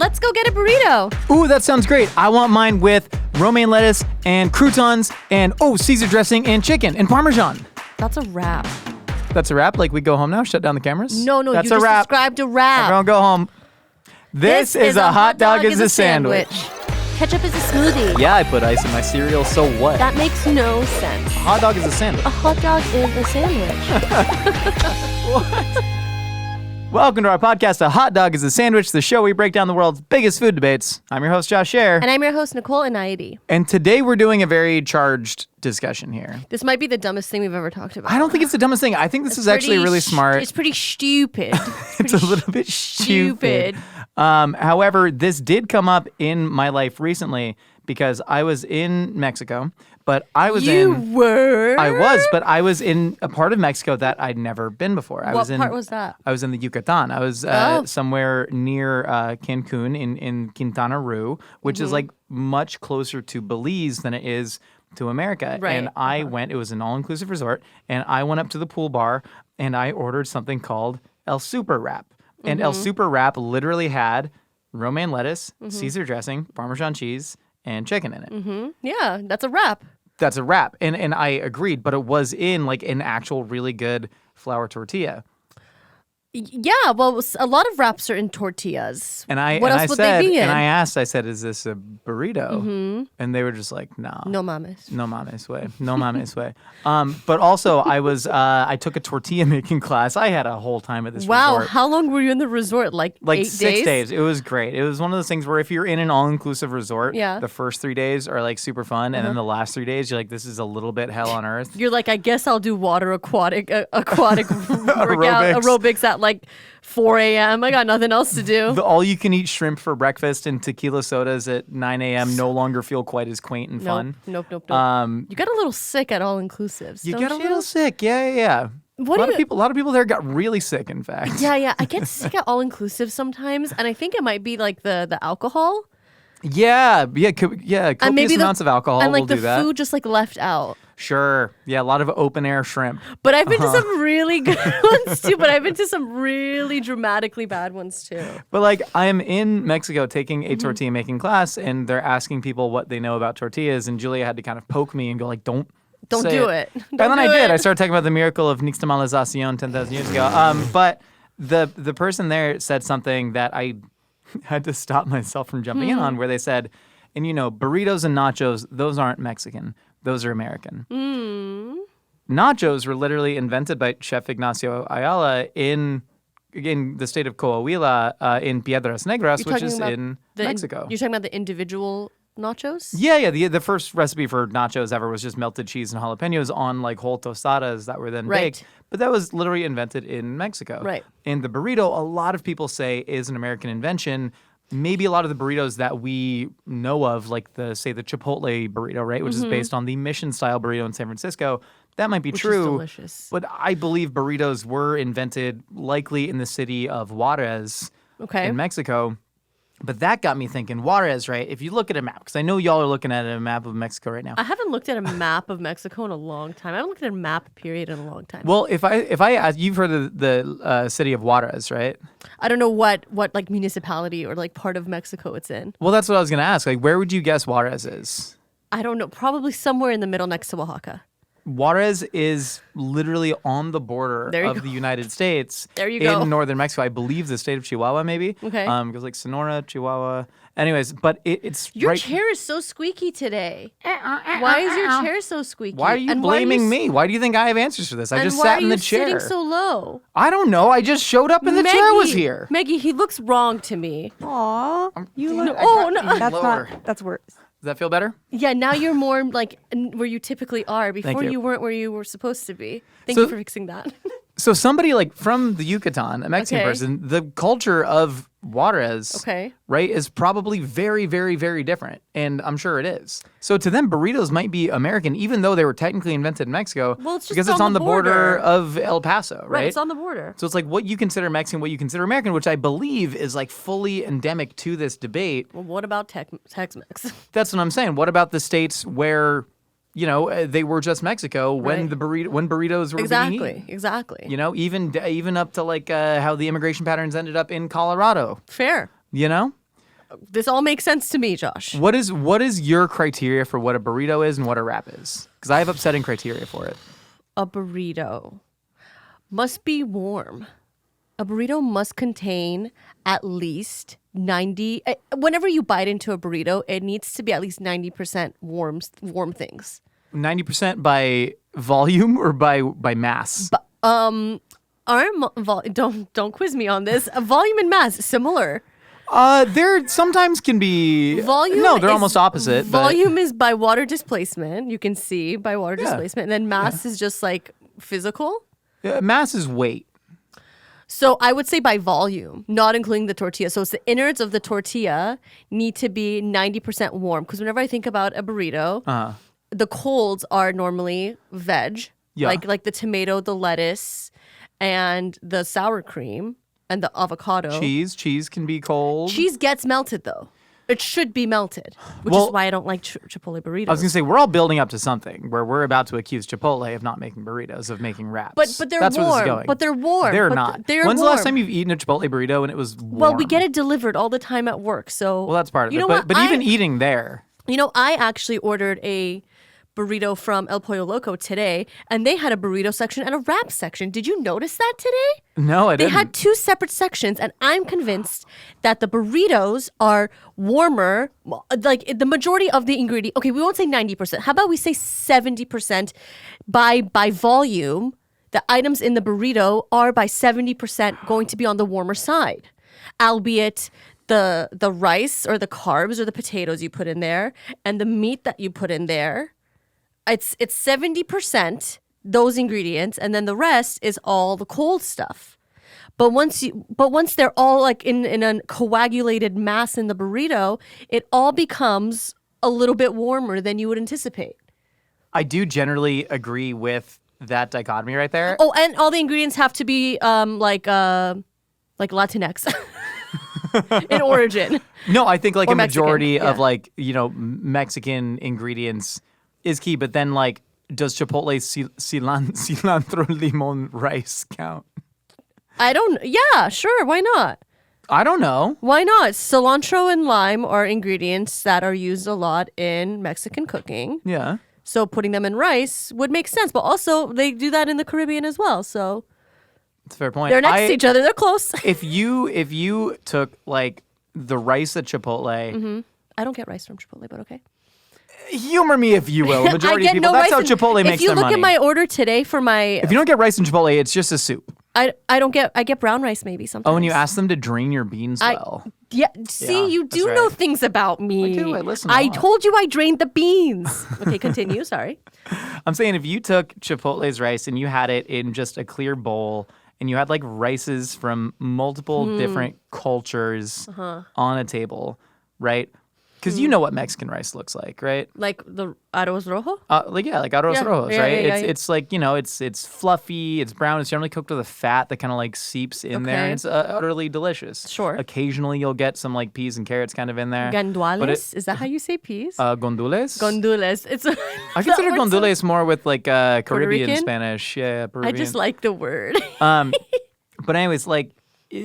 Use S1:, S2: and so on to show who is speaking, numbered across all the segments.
S1: let's go get a burrito.
S2: Ooh, that sounds great. I want mine with romaine lettuce and croutons and, Caesar dressing and chicken and Parmesan.
S1: That's a wrap.
S2: That's a wrap? Like we go home now, shut down the cameras?
S1: No,
S2: That's
S1: you just described a wrap.
S2: Everyone go home. This is a hot dog is a sandwich.
S1: Ketchup is a smoothie.
S2: Yeah, I put ice in my cereal, so what?
S1: That makes no sense.
S2: A hot dog is a sandwich.
S1: A hot dog is a sandwich.
S2: What? Welcome to our podcast, A Hot Dog is a Sandwich, the show where we break down the world's biggest food debates. I'm your host, Josh Scher.
S1: And I'm your host, Nicole Inayati.
S2: And today we're doing a very charged discussion here.
S1: This might be the dumbest thing we've ever talked about.
S2: I don't think it's the dumbest thing. I think this is actually really smart.
S1: It's pretty stupid.
S2: It's a little bit stupid. However, this did come up in my life recently because I was in Mexico, but I was I was in a part of Mexico that I'd never been before.
S1: What part was that?
S2: I was in the Yucatan. I was somewhere near Cancun in Quintana Roo, which is like much closer to Belize than it is to America.
S1: Right.
S2: And I went, it was an all-inclusive resort, and I went up to the pool bar and I ordered something called El Super Wrap. And El Super Wrap literally had romaine lettuce, Caesar dressing, Parmesan cheese, and chicken in it.
S1: Yeah, that's a wrap.
S2: That's a wrap. And I agreed, but it was in like an actual really good flour tortilla.
S1: Yeah, well, a lot of wraps are in tortillas.
S2: And I
S1: what else would they be in?
S2: And I said, is this a burrito? And they were just like, no.
S1: No mames.
S2: No mames way. No mames way. But also I took a tortilla making class. I had a whole time at this resort.
S1: Wow, how long were you in the resort? Like 8 days?
S2: 6 days. It was great. It was one of those things where if you're in an all-inclusive resort,
S1: the
S2: first 3 days are like super fun. And then the last 3 days, you're like, this is a little bit hell on earth.
S1: You're like, I guess I'll do water aquatic workout aerobics at like 4 a.m. I got nothing else to do.
S2: The all-you-can-eat shrimp for breakfast and tequila sodas at 9 a.m. no longer feel quite as quaint and fun.
S1: Nope. You got a little sick at all-inclusives,
S2: You get a little sick, yeah. A lot of people there got really sick, in fact.
S1: Yeah. I get sick at all-inclusive sometimes, and I think it might be like the alcohol.
S2: Yeah. Copious amounts of alcohol
S1: and like
S2: will do that.
S1: the food just like left out.
S2: Sure. Yeah, a lot of open air shrimp.
S1: But I've been to some really good ones too. But I've been to some really dramatically bad ones too.
S2: But like I'm in Mexico taking a tortilla making class, and they're asking people what they know about tortillas, and Julia had to kind of poke me and go like, don't say
S1: do it.
S2: And then I did. I started talking about the miracle of nixtamalización 10,000 years ago. But the person there said something that I had to stop myself from jumping in on, where they said, and burritos and nachos, those aren't Mexican. Those are American. Nachos were literally invented by Chef Ignacio Ayala in the state of Coahuila, in Piedras Negras, which is in Mexico.
S1: You're talking about the individual nachos?
S2: Yeah. The first recipe for nachos ever was just melted cheese and jalapenos on like whole tostadas that were then baked. But that was literally invented in Mexico.
S1: Right.
S2: And the burrito, a lot of people say, is an American invention. Maybe a lot of the burritos that we know of, like the Chipotle burrito, right, which is based on the Mission-style burrito in San Francisco, that might be true.
S1: Which is delicious.
S2: But I believe burritos were invented likely in the city of Juarez in Mexico. But that got me thinking, Juarez, right? If you look at a map, because I know y'all are looking at a map of Mexico right now.
S1: I haven't looked at a map of Mexico in a long time. I haven't looked at a map period in a long time.
S2: Well, if I ask, you've heard of the city of Juarez, right?
S1: I don't know what like municipality or like part of Mexico it's in.
S2: Well, that's what I was going to ask. Like, where would you guess Juarez is?
S1: I don't know. Probably somewhere in the middle next to Oaxaca.
S2: Juarez is literally on the border of the United States.
S1: There you go.
S2: In northern Mexico. I believe the state of Chihuahua, maybe.
S1: Okay.
S2: It goes like Sonora, Chihuahua. Anyways, but it's
S1: Your chair is so squeaky today. Why is your chair so squeaky?
S2: Why are you blaming me? Why do you think I have answers for this? I just sat in the chair.
S1: Why are you sitting so low?
S2: I don't know. I just showed up and the chair was here.
S1: Maggie, he looks wrong to me.
S3: Aw. You look...
S1: no.
S3: That's worse.
S2: Does that feel better?
S1: Yeah, now you're more like where you typically are. Before you weren't where you were supposed to be. Thank you for fixing that.
S2: So somebody like from the Yucatan, a Mexican person, the culture of Juarez, right, is probably very, very, very different. And I'm sure it is. So to them, burritos might be American, even though they were technically invented in Mexico.
S1: Well, it's just
S2: because it's on the border of El Paso, right?
S1: It's on the border.
S2: So it's like what you consider Mexican, what you consider American, which I believe is like fully endemic to this debate.
S1: Well, what about Tex-Mex?
S2: That's what I'm saying. What about the states where, they were just Mexico when burritos were being eaten?
S1: Exactly.
S2: Even up to like how the immigration patterns ended up in Colorado.
S1: Fair. This all makes sense to me, Josh.
S2: What is your criteria for what a burrito is and what a wrap is? Because I have upsetting criteria for it.
S1: A burrito must be warm. A burrito must contain at least 90. Whenever you bite into a burrito, it needs to be at least 90% warm things.
S2: 90% by volume or by mass?
S1: Don't quiz me on this. Volume and mass similar.
S2: There sometimes can be
S1: volume.
S2: No, they're almost opposite.
S1: Volume is by water displacement. You can see by water displacement, and then mass is just like physical.
S2: Mass is weight.
S1: So I would say by volume, not including the tortilla. So it's the innards of the tortilla need to be 90% warm. Because whenever I think about a burrito, the colds are normally veg, like the tomato, the lettuce, and the sour cream and the avocado.
S2: Cheese can be cold.
S1: Cheese gets melted though. It should be melted, which is why I don't like Chipotle burritos.
S2: I was going to say, we're all building up to something where we're about to accuse Chipotle of not making burritos, of making wraps.
S1: But they're
S2: That's
S1: warm.
S2: where this is going.
S1: But they're warm.
S2: They're
S1: but
S2: not. When's
S1: When's
S2: the last time you've eaten a Chipotle burrito and it was warm?
S1: Well, we get it delivered all the time at work. So
S2: Well, that's part of
S1: you
S2: it.
S1: know
S2: But
S1: what?
S2: even eating there.
S1: You know, I actually ordered a burrito from El Pollo Loco today, and they had a burrito section and a wrap section. Did you notice that today?
S2: No, I didn't.
S1: They had two separate sections, and I'm convinced that the burritos are warmer. Like the majority of the ingredient. Okay, we won't say 90%. How about we say 70% by volume? The items in the burrito are by 70% going to be on the warmer side, albeit the rice or the carbs or the potatoes you put in there and the meat that you put in there. It's 70% those ingredients, and then the rest is all the cold stuff. But once they're all like in a coagulated mass in the burrito, it all becomes a little bit warmer than you would anticipate.
S2: I do generally agree with that dichotomy right there.
S1: Oh, and all the ingredients have to be like Latinx in origin.
S2: No, I think like
S1: Or
S2: a majority
S1: Mexican,
S2: of like, Mexican ingredients is key, but then like, does Chipotle cilantro limon rice count?
S1: Yeah, sure, why not?
S2: I don't know.
S1: Why not? Cilantro and lime are ingredients that are used a lot in Mexican cooking.
S2: Yeah.
S1: So putting them in rice would make sense, but also they do that in the Caribbean as well. So
S2: It's a fair point.
S1: they're next to each other. They're close.
S2: If you took like the rice at Chipotle,
S1: I don't get rice from Chipotle, but okay.
S2: Humor me if you will. The majority of people, that's how Chipotle makes their money.
S1: If you look at my order today for my...
S2: If you don't get rice in Chipotle, it's just a soup.
S1: I get brown rice maybe sometimes.
S2: Oh, and you ask them to drain your beans well.
S1: Yeah, see, you do know things about me.
S2: I do, I listen a
S1: I
S2: lot.
S1: told you I drained the beans. Okay, continue, sorry.
S2: I'm saying if you took Chipotle's rice and you had it in just a clear bowl and you had like rices from multiple different cultures on a table, right? Because you know what Mexican rice looks like, right?
S1: Like the arroz rojo?
S2: Like arroz rojos,
S1: yeah,
S2: right?
S1: yeah,
S2: It's like, it's fluffy, it's brown, it's generally cooked with a fat that kind of like seeps in there, and it's utterly delicious.
S1: Sure.
S2: Occasionally you'll get some like peas and carrots kind of in there.
S1: Gandules? Is that how you say peas?
S2: Gondoles?
S1: Gandules. It's
S2: I consider gondoles more with like Caribbean
S1: Rican?
S2: Spanish. Yeah, Peruvian.
S1: I just like the word.
S2: But anyways, like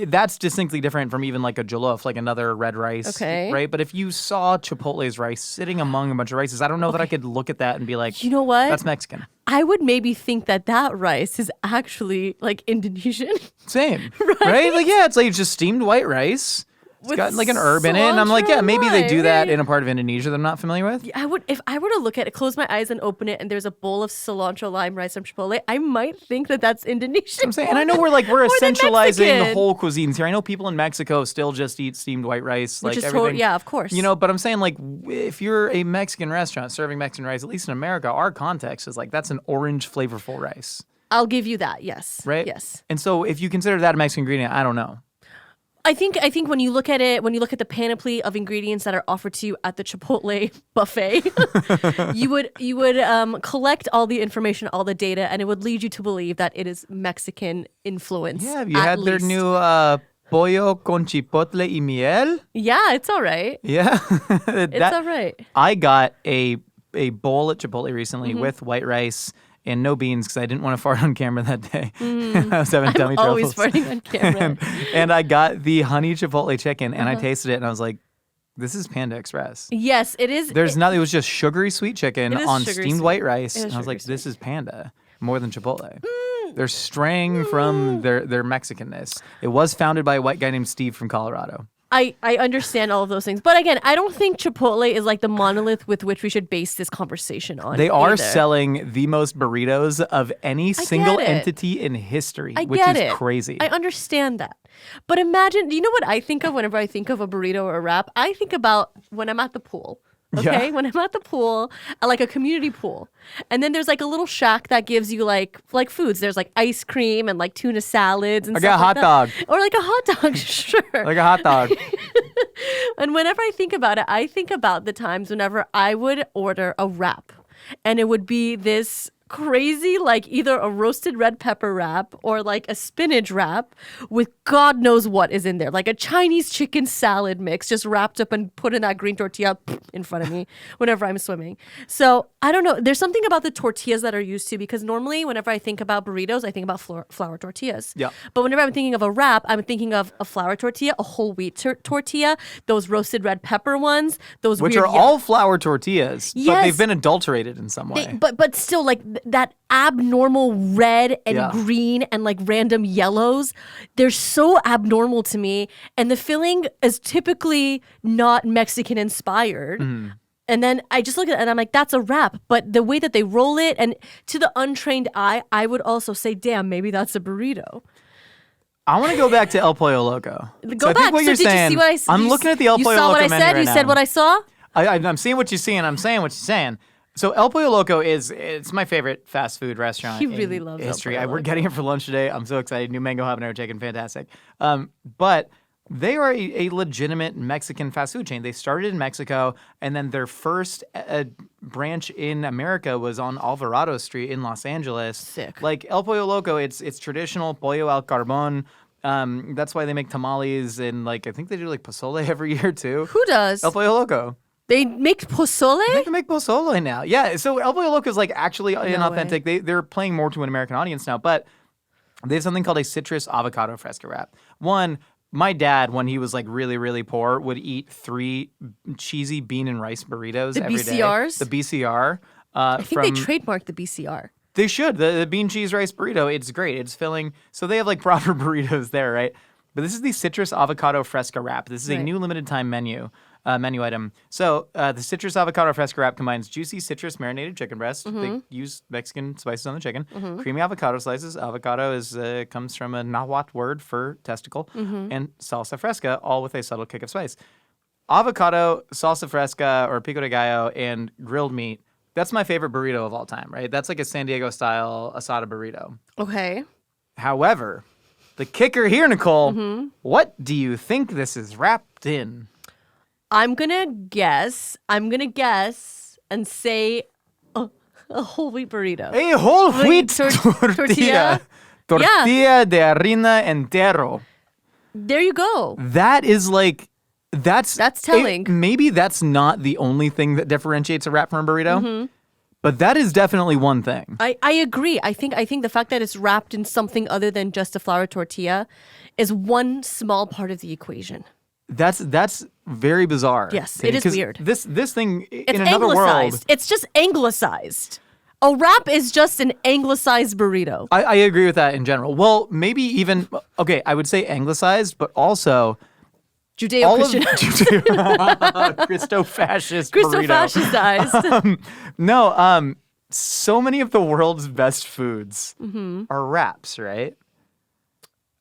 S2: that's distinctly different from even like a jollof, like another red rice.
S1: Okay.
S2: Right? But if you saw Chipotle's rice sitting among a bunch of rices, I don't know that I could look at that and be like,
S1: You know what?
S2: That's Mexican.
S1: I would maybe think that rice is actually like Indonesian.
S2: Same. Right? Like, yeah, it's like just steamed white rice. It's got like an herb in it. And I'm like, yeah, maybe they do that in a part of Indonesia that I'm not familiar with.
S1: I would, if I were to look at it, close my eyes and open it, and there's a bowl of cilantro lime rice from Chipotle, I might think that that's Indonesian.
S2: I'm saying, and I know we're
S1: more than
S2: essentializing the
S1: Mexican.
S2: whole cuisines here. I know people in Mexico still just eat steamed white rice,
S1: Which
S2: like
S1: is
S2: everything.
S1: yeah, of course.
S2: But I'm saying like if you're a Mexican restaurant serving Mexican rice, at least in America, our context is like that's an orange flavorful rice.
S1: I'll give you that. Yes.
S2: Right?
S1: Yes.
S2: And so if you consider that a Mexican ingredient, I don't know.
S1: I think when you look at it, when you look at the panoply of ingredients that are offered to you at the Chipotle buffet, you would collect all the information, all the data, and it would lead you to believe that it is Mexican influence.
S2: Yeah, have you had their new pollo con chipotle y miel?
S1: Yeah, it's all right.
S2: Yeah.
S1: It's all right.
S2: I got a bowl at Chipotle recently
S1: Mm-hmm.
S2: with white rice and no beans because I didn't want to fart on camera that day. I was having tummy
S1: Always
S2: troubles.
S1: farting on camera.
S2: And I got the honey chipotle chicken and I tasted it and I was like, This is Panda Express.
S1: Yes, it is.
S2: There's nothing. It was just sugary sweet chicken
S1: It is
S2: on
S1: sugary
S2: steamed
S1: sweet.
S2: white rice.
S1: It is
S2: And I was like,
S1: sugary
S2: this is Panda more than Chipotle. They're straying from their Mexicanness. It was founded by a white guy named Steve from Colorado.
S1: I understand all of those things. But again, I don't think Chipotle is like the monolith with which we should base this conversation on.
S2: They are
S1: either.
S2: selling the most burritos of any single
S1: get it.
S2: entity in history,
S1: I
S2: which
S1: get
S2: is
S1: it.
S2: crazy.
S1: I understand that. But imagine, do you know what I think of whenever I think of a burrito or a wrap? I think about when I'm at the pool. Okay,
S2: Yeah.
S1: when I'm at the pool, at like a community pool, and then there's like a little shack that gives you like foods. There's like ice cream and like tuna salads and
S2: I
S1: stuff
S2: got a hot
S1: like
S2: dog.
S1: that. Or like a hot dog, sure.
S2: Like a hot dog.
S1: And whenever I think about it, I think about the times whenever I would order a wrap, and it would be this crazy, like either a roasted red pepper wrap or like a spinach wrap with God knows what is in there, like a Chinese chicken salad mix just wrapped up and put in that green tortilla in front of me whenever I'm swimming. So I don't know. There's something about the tortillas that are used to, because normally whenever I think about burritos, I think about flour tortillas.
S2: Yeah.
S1: But whenever I'm thinking of a wrap, I'm thinking of a flour tortilla, a whole wheat tortilla, those roasted red pepper ones, those
S2: Which
S1: weird
S2: are all flour tortillas, but
S1: Yes.
S2: they've been adulterated in some way.
S1: but still like that abnormal red and
S2: Yeah.
S1: green and like random yellows, they're so abnormal to me, and the filling is typically not Mexican inspired. And then I just look at it and I'm like, that's a wrap. But the way that they roll it, and to the untrained eye, I would also say, damn, maybe that's a burrito.
S2: I want to go back to El Pollo Loco.
S1: Go
S2: I
S1: back.
S2: think what
S1: so
S2: you're
S1: did
S2: saying,
S1: you see what I
S2: I'm looking at the El
S1: you
S2: Pollo
S1: saw
S2: Loco
S1: what I
S2: menu
S1: said?
S2: right
S1: You said
S2: now.
S1: what I saw?
S2: I'm seeing what you're seeing. I'm saying what you're saying. So El Pollo Loco it's my favorite fast food restaurant
S1: He
S2: in
S1: really loves El
S2: history.
S1: Pollo
S2: We're
S1: Loco.
S2: getting it for lunch today. I'm so excited. New mango habanero chicken, fantastic. But they are a legitimate Mexican fast food chain. They started in Mexico, and then their first branch in America was on Alvarado Street in Los Angeles.
S1: Sick.
S2: Like El Pollo Loco, it's traditional pollo al carbón. That's why they make tamales, and like I think they do like pozole every year too.
S1: Who does?
S2: El Pollo Loco.
S1: They make pozole?
S2: They can make pozole now. Yeah, so El Pollo Loco is like actually inauthentic.
S1: way.
S2: They're playing more to an American audience now, but they have something called a citrus avocado fresca wrap. One, my dad, when he was like really, really poor, would eat 3 cheesy bean and rice burritos
S1: The
S2: every day.
S1: BCRs?
S2: The BCR.
S1: I think they trademarked the BCR.
S2: They should. The bean cheese rice burrito, it's great. It's filling. So they have like proper burritos there, right? But this is the citrus avocado fresca wrap. This is a
S1: Right.
S2: new limited time menu item. So the citrus avocado fresca wrap combines juicy citrus marinated chicken breast.
S1: Mm-hmm.
S2: They use Mexican spices on the chicken. Creamy avocado slices. Avocado comes from a Nahuatl word for testicle.
S1: Mm-hmm.
S2: And salsa fresca, all with a subtle kick of spice. Avocado, salsa fresca, or pico de gallo, and grilled meat. That's my favorite burrito of all time, right? That's like a San Diego style asada burrito.
S1: Okay.
S2: However, the kicker here, Nicole,
S1: Mm-hmm.
S2: what do you think this is wrapped in?
S1: I'm gonna guess and say a whole wheat burrito.
S2: A whole wheat
S1: tortilla?
S2: tortilla. Tortilla de harina entero.
S1: There you go.
S2: That is like, that's
S1: telling.
S2: Maybe that's not the only thing that differentiates a wrap from a burrito,
S1: Mm-hmm.
S2: but that is definitely one thing.
S1: I agree. I think the fact that it's wrapped in something other than just a flour tortilla is one small part of the equation.
S2: That's very bizarre.
S1: Yes,
S2: to me,
S1: it is
S2: 'cause
S1: weird.
S2: This thing
S1: It's
S2: in another
S1: anglicized.
S2: world.
S1: It's just anglicized. A wrap is just an anglicized burrito.
S2: I agree with that in general. Well, maybe even okay. I would say anglicized, but also
S1: Judeo-Christian.
S2: Christo-fascist burrito.
S1: Christo-fascistized.
S2: No, so many of the world's best foods
S1: Mm-hmm.
S2: are wraps, right?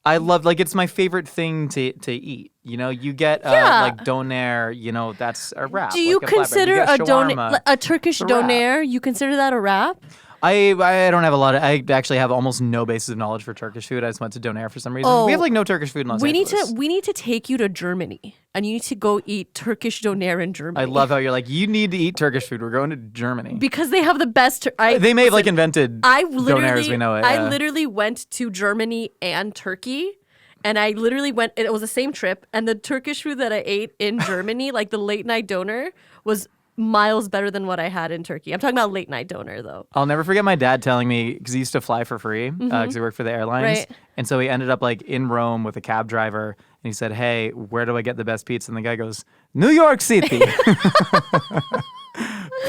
S2: I love, like, it's my favorite thing to eat. You know, you get
S1: Yeah.
S2: like Döner, you know, that's a wrap.
S1: Do you
S2: like a flatbread.
S1: consider
S2: You
S1: a
S2: get
S1: doner,
S2: shawarma.
S1: a Turkish
S2: It's a wrap.
S1: doner? You consider that a wrap?
S2: I don't have a lot of, I actually have almost no basis of knowledge for Turkish food. I just went to Döner for some reason.
S1: Oh.
S2: We have like no Turkish food in Los
S1: We
S2: Angeles.
S1: need to take you to Germany, and you need to go eat Turkish doner in Germany.
S2: I love how you're like, you need to eat Turkish food. We're going to Germany.
S1: because they have the best.
S2: They may have like invented
S1: I
S2: Doner
S1: literally,
S2: as we know it.
S1: I
S2: yeah.
S1: literally went to Germany and Turkey, and I literally went. It was the same trip, and the Turkish food that I ate in Germany, like the late night doner, was miles better than what I had in Turkey. I'm talking about late night doner though.
S2: I'll never forget my dad telling me, because he used to fly for free because he worked for the airlines.
S1: Right.
S2: And so he ended up like in Rome with a cab driver. he said, "Hey, where do I get the best pizza?" And the guy goes, "New York City."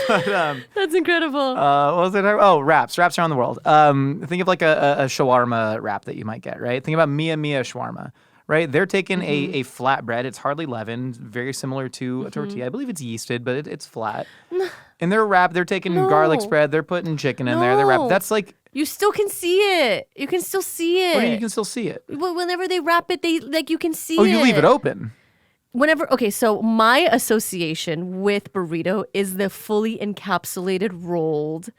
S1: That's incredible.
S2: What was it? Oh, wraps around the world. Think of like a shawarma wrap that you might get, right? Think about Mia shawarma, right? They're taking a flat bread. It's hardly leavened, very similar to a tortilla. I believe it's yeasted, but it's flat. And they're wrapped. They're taking garlic spread. They're putting chicken in there. They're wrapped. That's like...
S1: You still can see it. You can still see it.
S2: What do you mean you can still see it?
S1: Whenever they wrap it, you can see it.
S2: Oh, you leave it open.
S1: Okay, so my association with burrito is the fully encapsulated rolled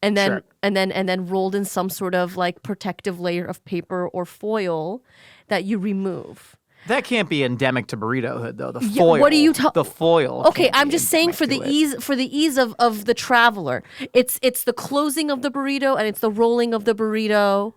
S1: and then
S2: Sure.
S1: and then rolled in some sort of like protective layer of paper or foil that you remove.
S2: That can't be endemic to burrito hood though. The foil.
S1: What are you
S2: The foil.
S1: Okay,
S2: can't
S1: I'm
S2: be
S1: just saying
S2: endemic
S1: for the ease of the traveler. It's the closing of the burrito and it's the rolling of the burrito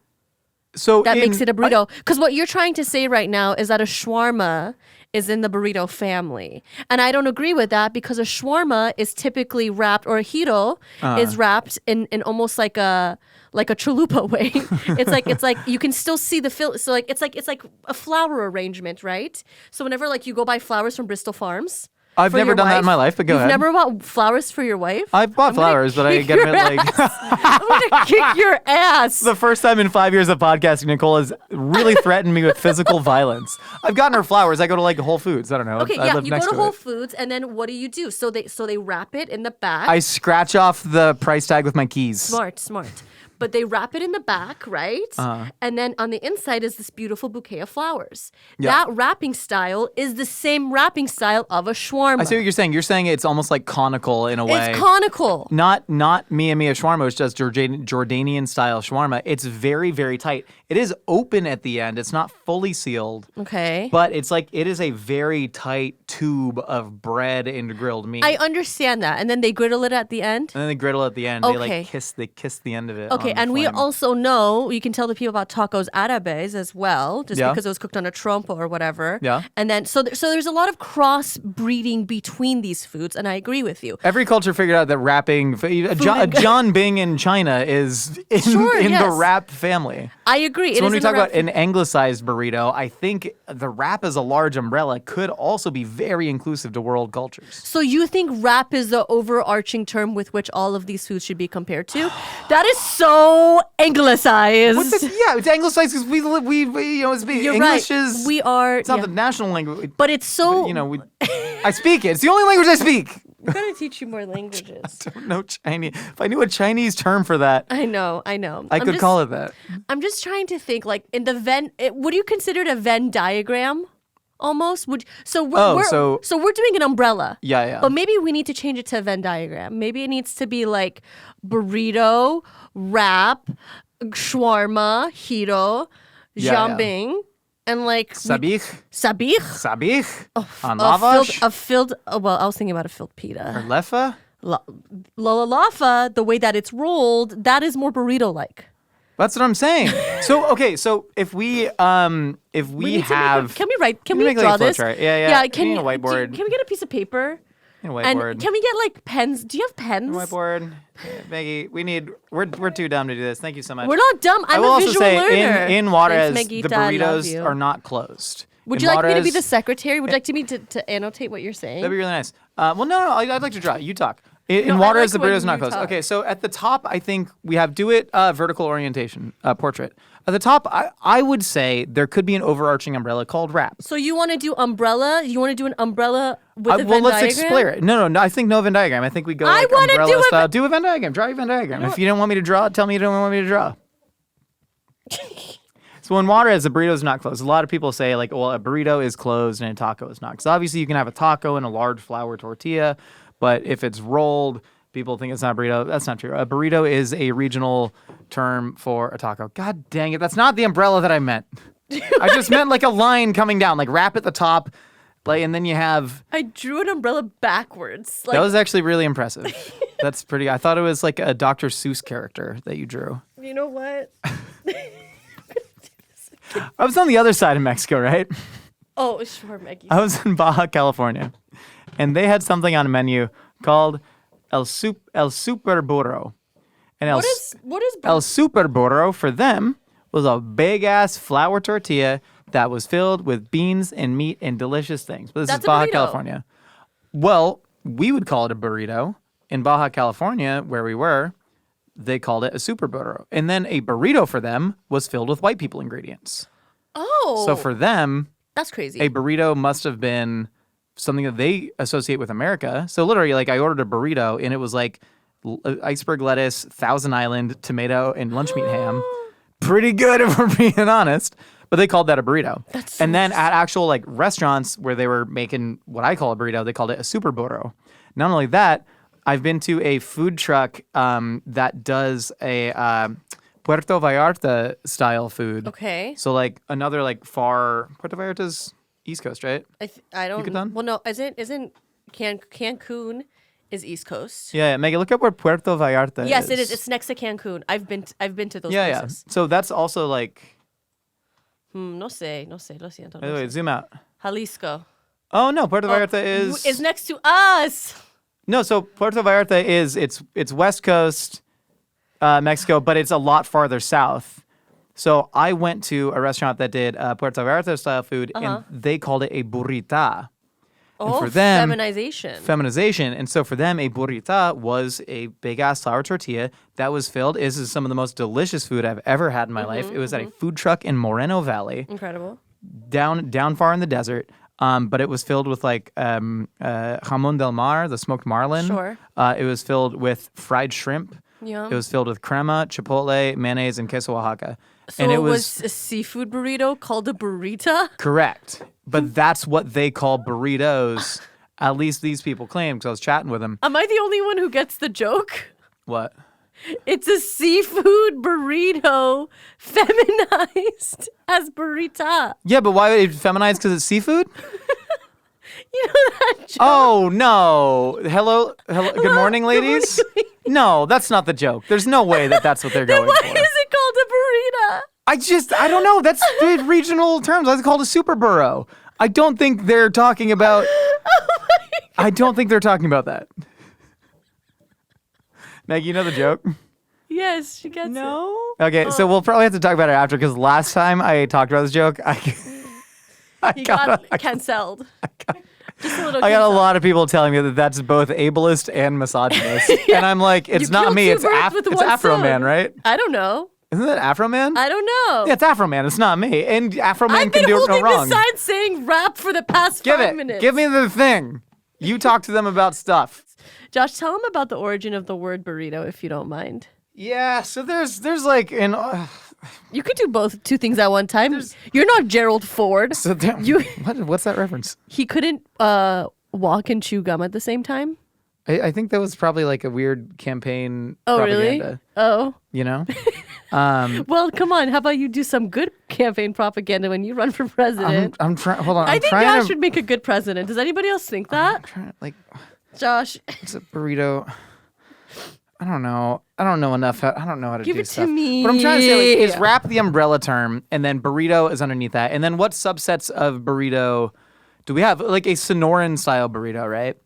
S2: So
S1: that makes it a burrito. Because what you're trying to say right now is that a shawarma is in the burrito family. And I don't agree with that because a shawarma is typically wrapped, or a gyro is wrapped in almost like a chalupa way. It's like you can still see the fill. So it's like a flower arrangement, right? So whenever like you go buy flowers from Bristol Farms.
S2: I've never done that in my life, but go ahead.
S1: You've never bought flowers for your wife?
S2: I've bought flowers, but I get them at like...
S1: I'm gonna kick your ass.
S2: The first time in 5 years of podcasting, Nicole has really threatened me with physical violence. I've gotten her flowers. I go to like Whole Foods. I don't know.
S1: Okay,
S2: I
S1: yeah,
S2: live
S1: you
S2: next
S1: go to Whole
S2: it.
S1: Foods, and then what do? So they wrap it in the back.
S2: I scratch off the price tag with my keys.
S1: Smart. But they wrap it in the back, right? And then on the inside is this beautiful bouquet of flowers.
S2: Yeah.
S1: That wrapping style is the same wrapping style of a shawarma.
S2: I see what you're saying. You're saying it's almost like conical in a way.
S1: It's conical.
S2: Not Mia shawarma, it's just Jordanian style shawarma. It's very, very tight. It is open at the end. It's not fully sealed.
S1: Okay.
S2: But it's like it is a very tight tube of bread and grilled meat.
S1: I understand that. And then they griddle it at the end?
S2: And then they griddle at the end.
S1: Okay.
S2: They kiss the end of it.
S1: Okay,
S2: on the
S1: and we
S2: flame.
S1: also know, you can tell the people about tacos árabes as well, just
S2: Yeah.
S1: because it was cooked on a trompo or whatever.
S2: Yeah.
S1: And then, so there's a lot of cross-breeding between these foods, and I agree with you.
S2: Every culture figured out that wrapping, John Bing in China is in the
S1: yes.
S2: wrap family.
S1: I agree.
S2: So when we talk about an anglicized burrito, I think the wrap as a large umbrella could also be very inclusive to world cultures.
S1: So you think wrap is the overarching term with which all of these foods should be compared to? That is so anglicized.
S2: What's this? Yeah, it's anglicized because we
S1: You're
S2: English
S1: right.
S2: is.
S1: We are.
S2: It's not
S1: yeah.
S2: the national language.
S1: But it's so.
S2: I speak it. It's the only language I speak.
S1: I'm gonna teach you more languages.
S2: I don't know Chinese. If I knew a Chinese term for that,
S1: I know.
S2: I could call it that.
S1: I'm just trying to think, like in the would you consider it a Venn diagram? Almost we're doing an umbrella.
S2: Yeah.
S1: But maybe we need to change it to a Venn diagram. Maybe it needs to be like burrito, wrap, shawarma, gyro, jambing, and like
S2: Sabich. On lavash.
S1: Well, I was thinking about a filled pita.
S2: Lefa.
S1: Lalafa, the way that it's rolled, that is more burrito-like.
S2: That's what I'm saying. So if we
S1: Can we
S2: make,
S1: draw
S2: like, a
S1: this?
S2: flowchart. Yeah.
S1: Can
S2: We need
S1: you
S2: a whiteboard.
S1: Can we get a piece of paper?
S2: A whiteboard.
S1: And can we get like pens? Do you have pens?
S2: Whiteboard. Maggie, we're too dumb to do this. Thank you so much.
S1: We're not dumb.
S2: I
S1: I'm
S2: will
S1: a
S2: also
S1: visual
S2: say
S1: learner.
S2: in Juarez,
S1: Thanks,
S2: the
S1: Meguita, I love
S2: burritos
S1: you.
S2: are not closed.
S1: Would
S2: In
S1: you like me to be
S2: Juarez-
S1: the secretary? Would you like me to annotate what you're saying?
S2: That'd be really nice. Well, no, I'd like to draw. You talk. In
S1: No, I
S2: Juarez,
S1: like
S2: the
S1: when
S2: burritos are not
S1: you
S2: closed.
S1: talk.
S2: Okay, so at the top, I think we have vertical orientation portrait. At the top, I would say there could be an overarching umbrella called wrap.
S1: So you want to do umbrella? You want to do an umbrella with a Venn
S2: well, let's
S1: diagram?
S2: explain it. No. I think no Venn diagram. I think we go
S1: I
S2: like
S1: wanna
S2: umbrella
S1: do a
S2: style. Do a Venn diagram. Draw your Venn diagram. If you don't want me to draw, tell me you don't want me to draw. So in Juarez, the burrito is not closed. A lot of people say like, well, a burrito is closed and a taco is not. Because obviously you can have a taco and a large flour tortilla, but if it's rolled, people think it's not a burrito. That's not true. A burrito is a regional term for a taco. God dang it. That's not the umbrella that I meant. I just meant like a line coming down, like wrap at the top, like, and then you have...
S1: I drew an umbrella backwards.
S2: That was actually really impressive. That's pretty... I thought it was like a Dr. Seuss character that you drew.
S1: You know what?
S2: I was on the other side of Mexico, right?
S1: Oh, sure, Maggie.
S2: I was in Baja California, and they had something on a menu called El Super Burro. And
S1: what is
S2: El Super Burro for them was a big ass flour tortilla that was filled with beans and meat and delicious things. But this
S1: That's
S2: is
S1: a
S2: Baja
S1: burrito.
S2: California. Well, we would call it a burrito. In Baja California, where we were, they called it a super burrito. And then a burrito for them was filled with white people ingredients.
S1: Oh.
S2: So for them,
S1: that's crazy.
S2: a burrito must have been something that they associate with America. So literally, like I ordered a burrito and it was like iceberg lettuce, Thousand Island, tomato, and lunch meat ham. Pretty good if we're being honest. But they called that a burrito.
S1: That's so
S2: and then at actual like restaurants where they were making what I call a burrito, they called it a super burro. Not only that, I've been to a food truck that does a Puerto Vallarta style food.
S1: Okay.
S2: So like another like far Puerto Vallarta's East Coast, right?
S1: I don't.
S2: Yucatan?
S1: Well, no, isn't Cancun is East Coast?
S2: Yeah, Maggie, look up where Puerto Vallarta is.
S1: Yes, it is. It's next to Cancun. I've been to those
S2: yeah.
S1: places.
S2: So that's also like.
S1: No sé, lo siento.
S2: By the
S1: No
S2: way,
S1: sé.
S2: zoom out.
S1: Jalisco.
S2: Oh no, Puerto Vallarta is
S1: next to us.
S2: no. So Puerto Vallarta is it's West Coast, Mexico, but it's a lot farther south. So I went to a restaurant that did Puerto Vallarta style food, and they called it a burrita.
S1: Oh,
S2: for them,
S1: feminization.
S2: And so for them, a burrita was a big ass flour tortilla that was filled. This is some of the most delicious food I've ever had in my life. It was at a food truck in Moreno Valley,
S1: Incredible.
S2: down far in the desert. But it was filled with like jamon del mar, the smoked marlin.
S1: Sure.
S2: It was filled with fried shrimp.
S1: Yeah.
S2: It was filled with crema, chipotle, mayonnaise, and queso Oaxaca.
S1: So
S2: and
S1: it was a seafood burrito called a burrita?
S2: Correct. But that's what they call burritos. At least these people claim, because I was chatting with them.
S1: Am I the only one who gets the joke?
S2: What?
S1: It's a seafood burrito feminized as burrita.
S2: Yeah, but why would it feminize? Because it's seafood?
S1: You know that joke?
S2: Oh, no. Hello. Good morning, ladies. No, that's not the joke. There's no way that that's what they're
S1: Then
S2: going
S1: why
S2: for.
S1: is it called a burrita?
S2: I don't know. That's the regional terms. That's called a super burro. I don't think they're talking about. I don't think they're talking about that. Maggie, you know the joke?
S1: Yes, she gets it.
S3: No.
S2: Okay, so we'll probably have to talk about it after, because last time I talked about this joke,
S1: He got cancelled. Just a little
S2: I got a
S1: cancelled.
S2: lot of people telling me that that's both ableist and misogynist. And I'm like, it's
S1: You
S2: not
S1: killed
S2: me.
S1: two
S2: It's,
S1: birds with
S2: it's
S1: one
S2: Afro
S1: stone.
S2: Man, right?
S1: I don't know.
S2: Isn't that Afro Man?
S1: I don't know.
S2: Yeah, it's Afro Man. It's not me. And Afro Man
S1: I've
S2: can
S1: been
S2: do
S1: holding
S2: no wrong.
S1: the sign saying rap for the past
S2: Give
S1: 5
S2: it.
S1: minutes.
S2: Give me the thing. You talk to them about stuff.
S1: Josh, tell them about the origin of the word burrito, if you don't mind.
S2: Yeah, so there's like an
S1: You could do two things at one time. You're not Gerald Ford.
S2: so there,
S1: You-
S2: what's that reference?
S1: He couldn't walk and chew gum at the same time.
S2: I think that was probably like a weird campaign
S1: Oh,
S2: propaganda.
S1: really? Oh.
S2: You know?
S1: Well, come on. How about you do some good campaign propaganda when you run for president?
S2: I'm trying. Hold on.
S1: I
S2: I'm
S1: think
S2: trying
S1: Josh
S2: to.
S1: would make a good president. Does anybody else think that?
S2: Like,
S1: Josh,
S2: it's a burrito. I don't know. I don't know enough. I don't know how to
S1: give
S2: do
S1: it
S2: stuff.
S1: to me.
S2: What I'm trying to say is wrap the umbrella term, and then burrito is underneath that. And then what subsets of burrito do we have? Like a Sonoran style burrito, right?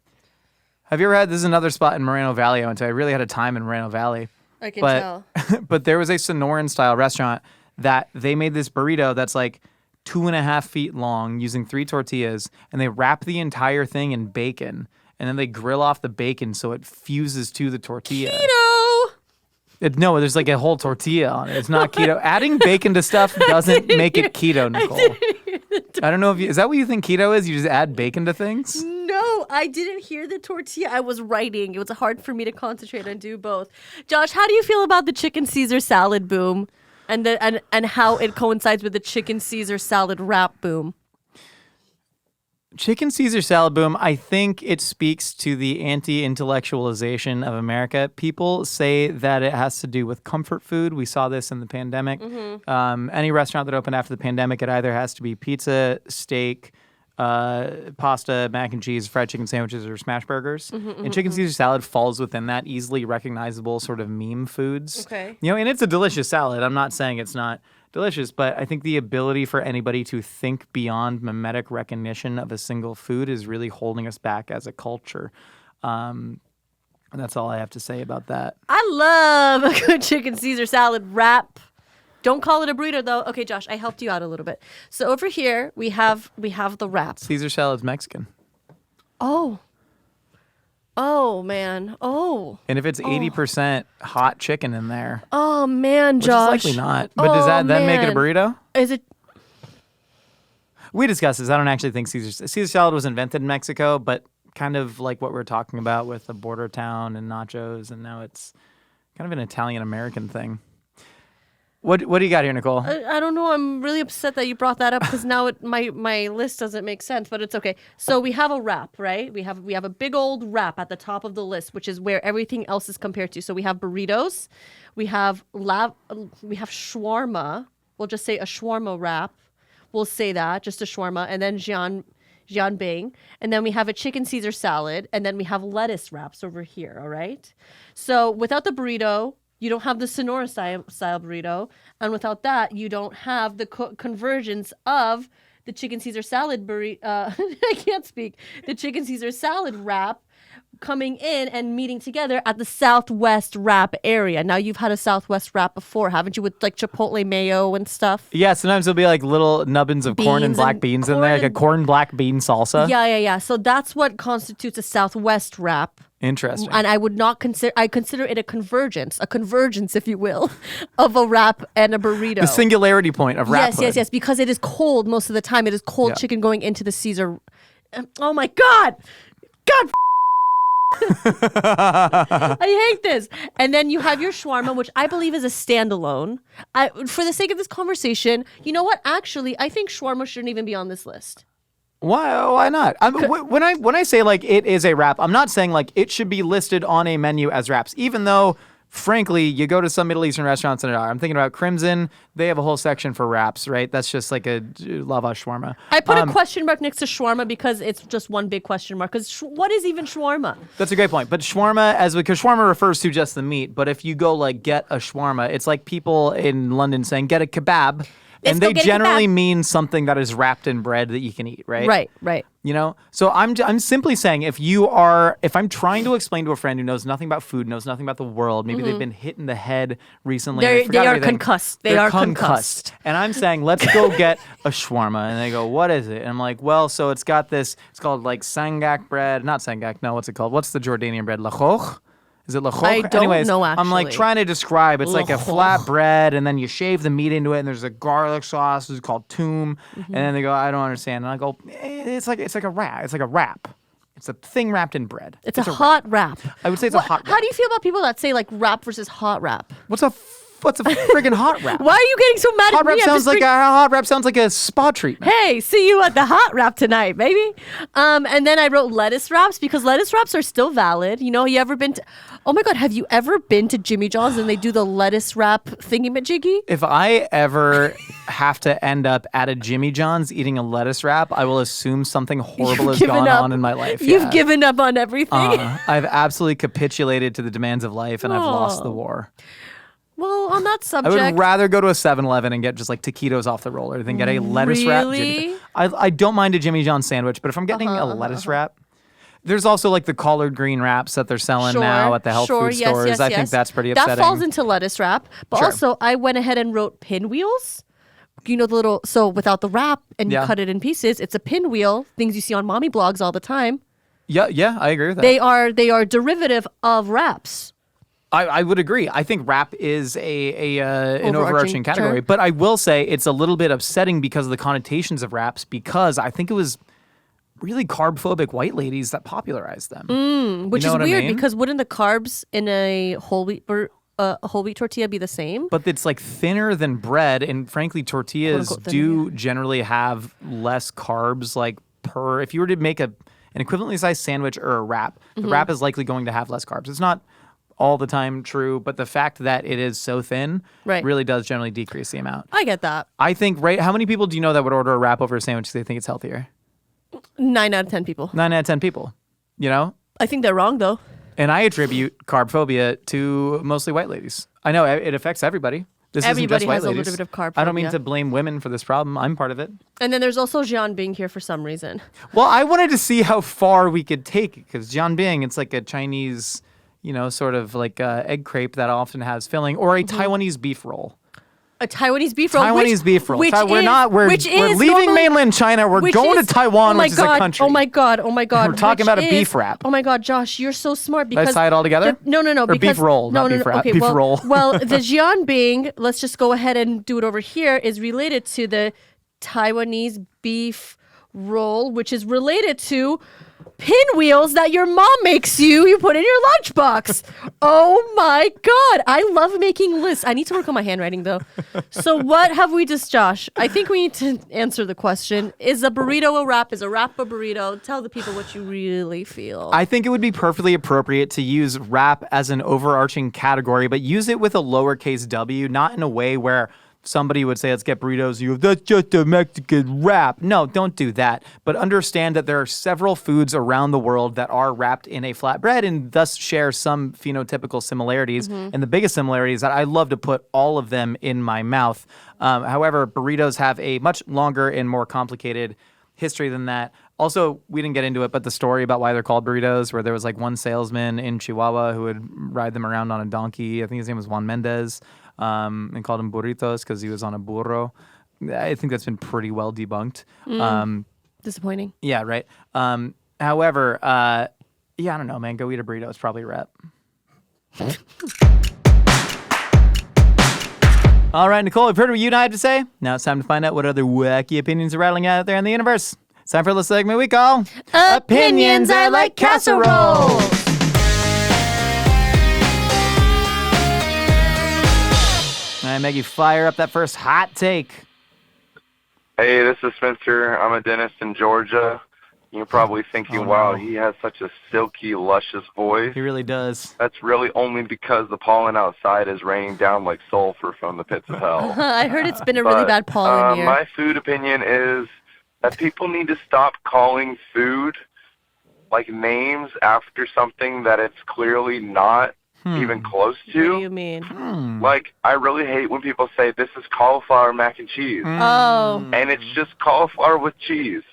S2: Have you ever had? This is another spot in Moreno Valley I went to. I really had a time in Moreno Valley.
S1: I can
S2: but,
S1: tell.
S2: but there was a Sonoran style restaurant that they made this burrito that's like 2.5 feet long using 3 tortillas, and they wrap the entire thing in bacon, and then they grill off the bacon so it fuses to the tortilla.
S1: Keto.
S2: No, there's like a whole tortilla on it. It's not keto. Adding bacon to stuff doesn't make it keto, Nicole. I don't know if is that what you think keto is? You just add bacon to things?
S1: No, I didn't hear the tortilla. I was writing. It was hard for me to concentrate and do both. Josh, how do you feel about the chicken Caesar salad boom, and how it coincides with the chicken Caesar salad wrap boom?
S2: Chicken Caesar salad boom, I think it speaks to the anti-intellectualization of America. People say that it has to do with comfort food. We saw this in the pandemic. Any restaurant that opened after the pandemic, it either has to be pizza, steak, pasta, mac and cheese, fried chicken sandwiches, or smash burgers. And chicken Caesar salad falls within that easily recognizable sort of meme foods.
S1: Okay.
S2: You know, and it's a delicious salad. I'm not saying it's not delicious, but I think the ability for anybody to think beyond mimetic recognition of a single food is really holding us back as a culture. And that's all I have to say about that.
S1: I love a good chicken Caesar salad wrap. Don't call it a burrito though. Okay, Josh, I helped you out a little bit. So over here we have the wrap.
S2: Caesar salad's Mexican.
S1: Oh man. Oh.
S2: And if it's 80% hot chicken in there,
S1: Oh man,
S2: which
S1: Josh.
S2: is likely not. But does that then make it a
S1: man.
S2: burrito?
S1: Is it?
S2: We discussed this. I don't actually think Caesar salad was invented in Mexico, but kind of like what we're talking about with the border town and nachos, and now it's kind of an Italian-American thing. What do you got here, Nicole?
S1: I don't know. I'm really upset that you brought that up because now my list doesn't make sense, but it's okay. So we have a wrap, right? We have a big old wrap at the top of the list, which is where everything else is compared to. So we have burritos, we have shawarma. We'll just say a shawarma wrap. We'll say that, just a shawarma, and then jianbing, and then we have a chicken Caesar salad, and then we have lettuce wraps over here, all right? So without the burrito, you don't have the Sonora style burrito, and without that, you don't have the convergence of the chicken Caesar salad burrito. I can't speak. The chicken Caesar salad wrap coming in and meeting together at the Southwest wrap area. Now you've had a Southwest wrap before, haven't you? With like Chipotle mayo and stuff.
S2: Yeah, sometimes there'll be like little nubbins of corn and
S1: Beans
S2: black
S1: and
S2: beans in
S1: corn
S2: there, like a
S1: and-
S2: corn black bean salsa.
S1: Yeah. So that's what constitutes a Southwest wrap.
S2: Interesting.
S1: And I would not consider it a convergence, if you will, of a wrap and a burrito.
S2: The singularity point of wrap.
S1: Yes, because it is cold most of the time. It is cold
S2: Yeah.
S1: chicken going into the Caesar. Oh my God. I hate this. And then you have your shawarma, which I believe is a standalone. For the sake of this conversation, you know what? Actually, I think shawarma shouldn't even be on this list.
S2: Why not? When I say like it is a wrap, I'm not saying like it should be listed on a menu as wraps, even though frankly, you go to some Middle Eastern restaurants and I'm thinking about Crimson. They have a whole section for wraps, right? That's just like a lavash shawarma.
S1: I put a question mark next to shawarma because it's just one big question mark. Because what is even shawarma?
S2: That's a great point. But shawarma, because shawarma refers to just the meat. But if you go like get a shawarma, it's like people in London saying get a kebab.
S1: Let's
S2: And
S1: go
S2: they
S1: get a
S2: generally
S1: kebab.
S2: mean something that is wrapped in bread that you can eat, right?
S1: Right.
S2: You know, so I'm simply saying if I'm trying to explain to a friend who knows nothing about food, knows nothing about the world, maybe they've been hit in the head recently. and
S1: They
S2: forgot
S1: are
S2: everything.
S1: concussed.
S2: They're
S1: They are concussed.
S2: And I'm saying, let's go get a shawarma. And they go, what is it? And I'm like, well, so it's got this, it's called like sangak bread. Not sangak, no, what's it called? What's the Jordanian bread? Lachoch? Is it lachoch?
S1: I don't
S2: Anyways,
S1: know,
S2: I'm like
S1: actually.
S2: trying to describe. It's like a
S1: Lachoch.
S2: flat bread, and then you shave the meat into it, and there's a garlic sauce. It's called toom. And then they go, I don't understand. And I go, it's like a wrap. It's like a wrap. It's a thing wrapped in bread.
S1: It's a hot wrap.
S2: I would say it's a hot wrap.
S1: How do you feel about people that say like wrap versus hot wrap?
S2: What's a friggin' hot wrap?
S1: Why are you getting so mad
S2: Hot
S1: at me?
S2: wrap
S1: I'm
S2: sounds
S1: just
S2: like a hot wrap sounds like a spa treatment.
S1: Hey, see you at the hot wrap tonight, baby. And then I wrote lettuce wraps because lettuce wraps are still valid. You know, you ever been to? Oh my God, have you ever been to Jimmy John's and they do the lettuce wrap thingy-majiggy?
S2: If I ever have to end up at a Jimmy John's eating a lettuce wrap, I will assume something horrible has gone on in my life.
S1: You've
S2: Yeah.
S1: given up on everything.
S2: I've absolutely capitulated to the demands of life, and I've lost the war.
S1: Well, on that
S2: I
S1: subject,
S2: would rather go to a 7-Eleven and get just like taquitos off the roller than get a lettuce wrap.
S1: Really?
S2: I don't mind a Jimmy John's sandwich, but if I'm getting a lettuce wrap, there's also like the collard green wraps that they're selling now at the health food stores.
S1: Yes,
S2: I think that's pretty upsetting.
S1: That falls into lettuce wrap. But
S2: Sure.
S1: also, I went ahead and wrote pinwheels. You know the little, so without the wrap and you
S2: Yeah.
S1: cut it in pieces, it's a pinwheel, things you see on mommy blogs all the time.
S2: Yeah, I agree with that.
S1: They are derivative of wraps.
S2: I would agree. I think wrap is an overarching category.
S1: term.
S2: But I will say it's a little bit upsetting because of the connotations of wraps, because I think it was really carb-phobic white ladies that popularized them.
S1: Which
S2: You know
S1: is
S2: what I
S1: weird
S2: mean?
S1: because wouldn't the carbs in a whole wheat tortilla be the same?
S2: But it's like thinner than bread, and frankly, tortillas
S1: Quote-unquote
S2: do generally have less carbs. Like if you were to make an equivalently sized sandwich or a wrap, the wrap is likely going to have less carbs. It's not all the time true, but the fact that it is so thin
S1: Right.
S2: really does generally decrease the amount.
S1: I get that.
S2: I think, right? How many people do you know that would order a wrap over a sandwich because they think it's healthier?
S1: 9 out of 10 people.
S2: 9 out of 10 people, you know?
S1: I think they're wrong though.
S2: And I attribute carb phobia to mostly white ladies. I know it affects everybody. This
S1: Everybody
S2: isn't just white
S1: has a
S2: ladies.
S1: little bit of carb
S2: I don't mean
S1: phobia.
S2: to blame women for this problem. I'm part of it.
S1: And then there's also Jian Bing here for some reason.
S2: Well, I wanted to see how far we could take it because Jianbing, it's like a Chinese, sort of like egg crepe that often has filling, or a Taiwanese beef roll.
S1: A Taiwanese beef roll.
S2: Taiwanese beef roll.
S1: Which
S2: We're
S1: is,
S2: not. We're
S1: which is
S2: leaving
S1: normally,
S2: mainland China. We're going to Taiwan, which is a country.
S1: Oh my god! Oh my god!
S2: We're talking about a beef wrap.
S1: Oh my god, Josh, you're so smart because
S2: Let's tie it all together.
S1: No.
S2: Or
S1: Because,
S2: beef roll,
S1: no,
S2: not
S1: no,
S2: beef
S1: no.
S2: wrap.
S1: Okay,
S2: beef
S1: well,
S2: roll.
S1: well, the jianbing. Let's just go ahead and do it over here. Is related to the Taiwanese beef roll, which is related to pinwheels that your mom makes you put in your lunchbox. Oh my god, I love making lists. I need to work on my handwriting though. So what have we just, Josh? I think we need to answer the question. Is a burrito a wrap? Is a wrap a burrito? Tell the people what you really feel.
S2: I think it would be perfectly appropriate to use wrap as an overarching category, but use it with a lowercase w, not in a way where somebody would say, let's get burritos. You go, that's just a Mexican wrap. No, don't do that. But understand that there are several foods around the world that are wrapped in a flatbread and thus share some phenotypical similarities. And the biggest similarity is that I love to put all of them in my mouth. However, burritos have a much longer and more complicated history than that. Also, we didn't get into it, but the story about why they're called burritos, where there was like one salesman in Chihuahua who would ride them around on a donkey. I think his name was Juan Mendez. And called him burritos because he was on a burro. I think that's been pretty well debunked.
S1: Disappointing.
S2: Yeah, right. However, I don't know, man. Go eat a burrito. It's probably a wrap. All right, Nicole, I've heard what you and I have to say. Now it's time to find out what other wacky opinions are rattling out there in the universe. It's time for the segment we call
S1: Opinions Are Like Casseroles.
S2: All right, Maggie, fire up that first hot take.
S4: Hey, this is Spencer. I'm a dentist in Georgia. You're probably thinking, wow, he has such a silky, luscious voice.
S2: He really does.
S4: That's really only because the pollen outside is raining down like sulfur from the pits of hell.
S1: I heard it's been a really bad pollen year.
S4: My food opinion is that people need to stop calling food like names after something that it's clearly not even close to.
S1: What do you mean?
S4: Like, I really hate when people say, this is cauliflower mac and cheese.
S1: Oh.
S4: And it's just cauliflower with cheese.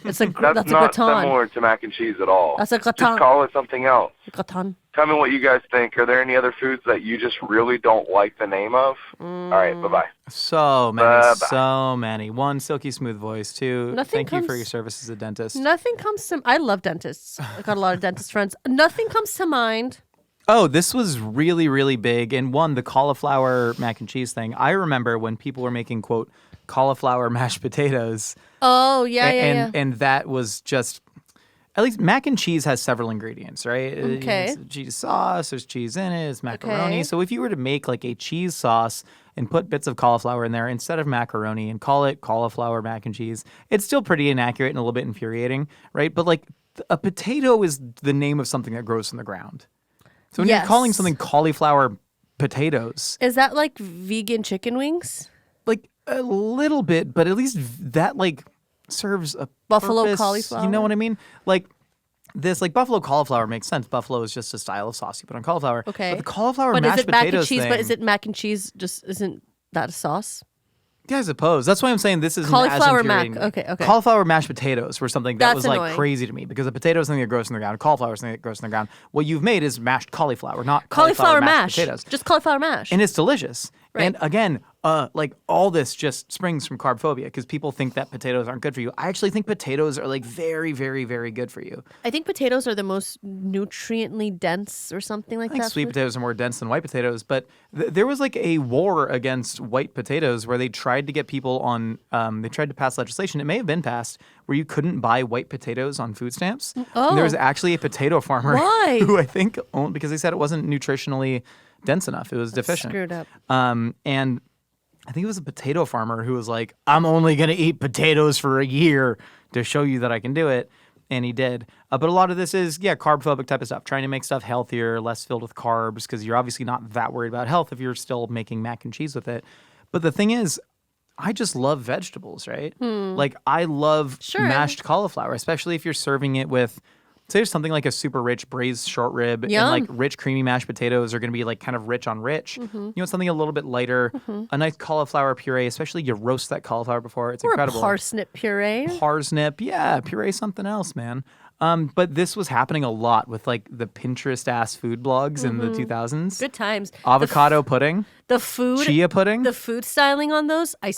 S1: That's
S4: not
S1: gratin.
S4: similar to mac and cheese at all.
S1: That's a gratin.
S4: Just call it something else.
S1: Gratin.
S4: Tell me what you guys think. Are there any other foods that you just really don't like the name of? All right, bye-bye.
S2: So many,
S4: Bye-bye.
S2: so many. One, silky smooth voice. Two, thank you for your service as a dentist.
S1: Nothing comes to... I love dentists. I got a lot of dentist friends. Nothing comes to mind.
S2: Oh, this was really, really big. And one, the cauliflower mac and cheese thing. I remember when people were making, quote, cauliflower mashed potatoes.
S1: Oh, yeah.
S2: And that was just, at least mac and cheese has several ingredients, right?
S1: Okay.
S2: It's cheese sauce, there's cheese in it, it's macaroni.
S1: Okay.
S2: So if you were to make like a cheese sauce and put bits of cauliflower in there instead of macaroni and call it cauliflower mac and cheese, it's still pretty inaccurate and a little bit infuriating, right? But like a potato is the name of something that grows from the ground. So when you're calling something cauliflower potatoes.
S1: Is that like vegan chicken wings?
S2: Like a little bit, but at least that like serves a
S1: Buffalo
S2: purpose,
S1: cauliflower?
S2: You know what I mean? Like this, like buffalo cauliflower makes sense. Buffalo is just a style of sauce you put on cauliflower.
S1: Okay.
S2: But the cauliflower
S1: But
S2: mashed
S1: is it mac and
S2: potatoes
S1: cheese?
S2: thing,
S1: But is it mac and cheese? Just isn't that a sauce?
S2: Yeah, I suppose. That's why I'm saying this is
S1: Cauliflower
S2: as
S1: mac.
S2: infuriating.
S1: Okay.
S2: Cauliflower mashed potatoes were something that
S1: That's
S2: was like
S1: annoying.
S2: crazy to me because a potato is something that grows in the ground. Cauliflower is something that grows in the ground. What you've made is mashed cauliflower, not
S1: Cauliflower
S2: mashed
S1: mash.
S2: potatoes.
S1: Just cauliflower mash.
S2: And it's delicious.
S1: Right.
S2: And again, like all this just springs from carb phobia because people think that potatoes aren't good for you. I actually think potatoes are like very, very, very good for you.
S1: I think potatoes are the most nutriently dense or something like
S2: I think
S1: that.
S2: sweet potatoes are more dense than white potatoes, but there was like a war against white potatoes where they tried to get people on, they tried to pass legislation. It may have been passed where you couldn't buy white potatoes on food stamps.
S1: Oh.
S2: And there was actually a potato farmer
S1: Why?
S2: who I think owned, because they said it wasn't nutritionally dense enough. It was deficient.
S1: Screwed up.
S2: And I think it was a potato farmer who was like, I'm only going to eat potatoes for a year to show you that I can do it. And he did. But a lot of this is, carb phobic type of stuff, trying to make stuff healthier, less filled with carbs, because you're obviously not that worried about health if you're still making mac and cheese with it. But the thing is, I just love vegetables, right? Like, I love mashed cauliflower, especially if you're serving it with, say, there's something like a super rich braised short rib
S1: Yum.
S2: and like rich creamy mashed potatoes are going to be like kind of rich on rich. You know, something a little bit lighter, a nice cauliflower puree, especially you roast that cauliflower before. It's
S1: Or
S2: incredible.
S1: a parsnip puree.
S2: Parsnip, yeah, puree something else, man. But this was happening a lot with like the Pinterest ass food blogs in the 2000s.
S1: Good times.
S2: Avocado pudding,
S1: The food,
S2: chia pudding.
S1: the food styling on those, I